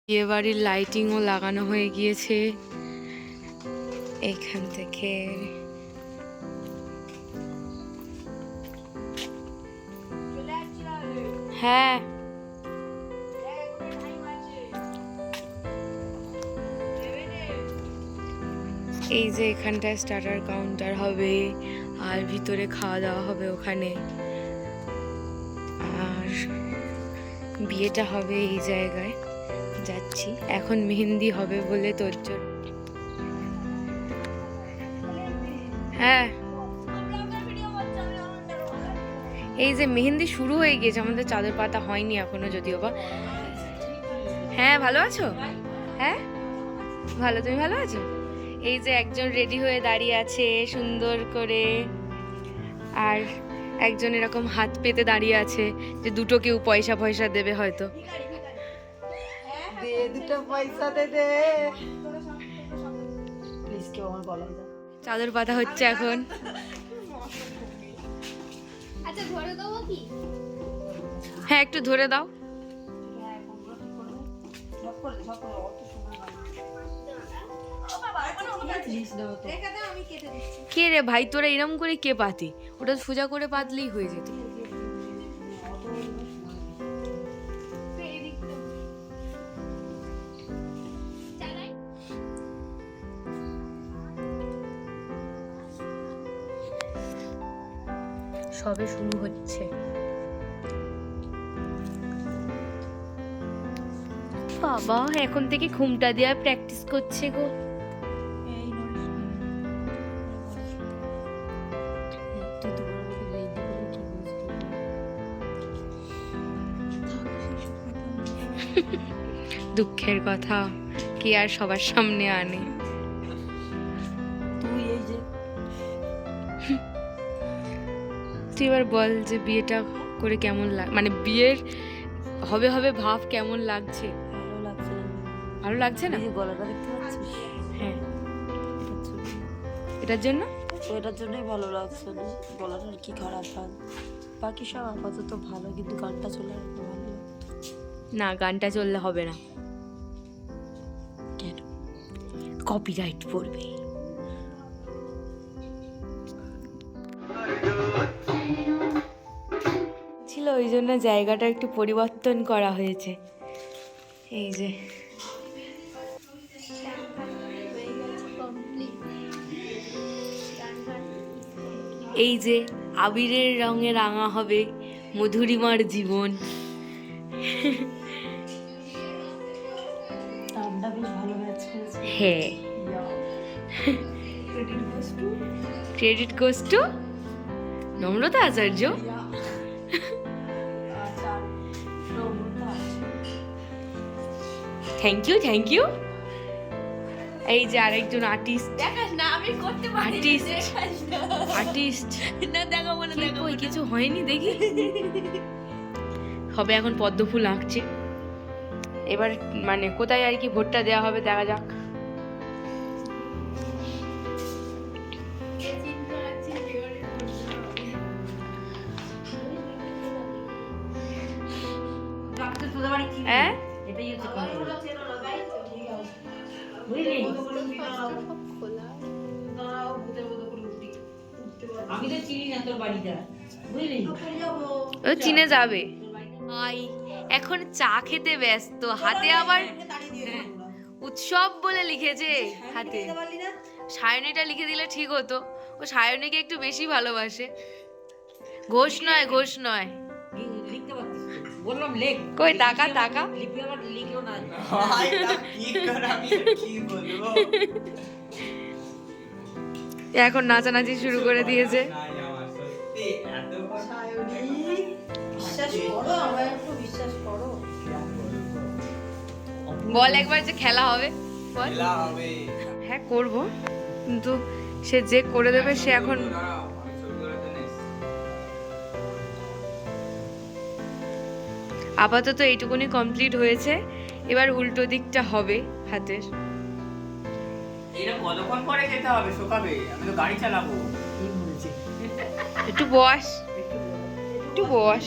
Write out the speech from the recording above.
বিয়ে বাড়ির লাইটিংও লাগানো হয়ে গিয়েছে এখান থেকে। হ্যাঁ এই যে এখানটায় স্টার্টার কাউন্টার হবে আর ভিতরে খাওয়া দাওয়া হবে ওখানে, আর বিয়েটা হবে এই জায়গায়। যাচ্ছি এখন, মেহেন্দি হবে বলে তোরজোর। হ্যাঁ এই যে মেহেন্দি শুরু হয়ে গিয়েছে, আমাদের চাদর পাতা হয়নি এখনো যদিও বা। হ্যাঁ ভালো আছো? হ্যাঁ ভালো, তুমি ভালো আছো? এই যে একজন রেডি হয়ে দাঁড়িয়ে আছে সুন্দর করে, আর একজন এরকম হাত পেতে দাঁড়িয়ে আছে যে দুটো কেউ পয়সা পয়সা দেবে হয়তো। চাদর পাতা হচ্ছে এখন। হ্যাঁ একটু ধরে দাও। কে রে ভাই, তোরা এরম করে কে পাতি? ওটা সোজা করে পাতলেই হয়ে যেত। সবে শুরু হচ্ছে। বাবা এখন থেকে ঘুমটা দেওয়া প্র্যাকটিস করছে গো। দুঃখের কথা কি আর সবার সামনে আনে। তুই এবার বল যে বিয়েটা করে কেমন মানে বিয়ের হবে হবে ভাব কেমন লাগছে? ভালো লাগছে না? গলাটা দেখতে পাচ্ছিস? হ্যাঁ এটার জন্য, এটার জন্যই ভালো লাগছে না। গলাটার কি খারাপ ভাব, বাকি সব আপাতত ভালো, কিন্তু গানটা চলে আর ভালো লাগতো না। গানটা চললে হবে না, কেন? কপিরাইট পড়বে। ছিল ওই জন্য জায়গাটা একটু পরিবর্তন করা হয়েছে। এই যে এই যে আবিরের রঙে রাঙা হবে মধুরিমার জীবন। হ্যাঁ credit goes to Namrata Acharya. Thank you thank you. এই যে আরেকজন আর্টিস্ট, দেখাস না আমি করতে পারি, আর্টিস্ট না দেখাবো না, দেখাবো ওই কিছু হয়নি দেখি। হবে এখন পদ্ম ফুল আঁকছে। এবার মানে কোথায় আর কি ভোটটা দেওয়া হবে দেখা যাক। হ্যাঁ আমি তো চিনি না তোর বাড়িটা, বুঝলি? ও চিনে যাবে। এখন চা খেতে ব্যস্ত, হাতে আবার উৎসব বলে লিখেছে হাতে। সায়নীটা লিখে দিলে ঠিক হতো, ও সায়নীকে একটু বেশি ভালোবাসে। ঘোষ নয়, ঘোষ নয়। লিখতে পারতিস তো, বললাম লেখ। কই টাকা টাকা লিখবি, আবার লিখলো না। এখন নাচানাচি শুরু করে দিয়েছে। বল একবার যে খেলা হবে, বল। হ্যাঁ করব, কিন্তু সে যে করে দেবে সে এখন। আপাতত এইটুকুনি কমপ্লিট হয়েছে, এবার উল্টো দিকটা হবে হাতের। এটা কতক্ষণ পরে খেতে হবে? শোকাবে, আমি তো গাড়ি চালাবো। একটু বস, একটু বস।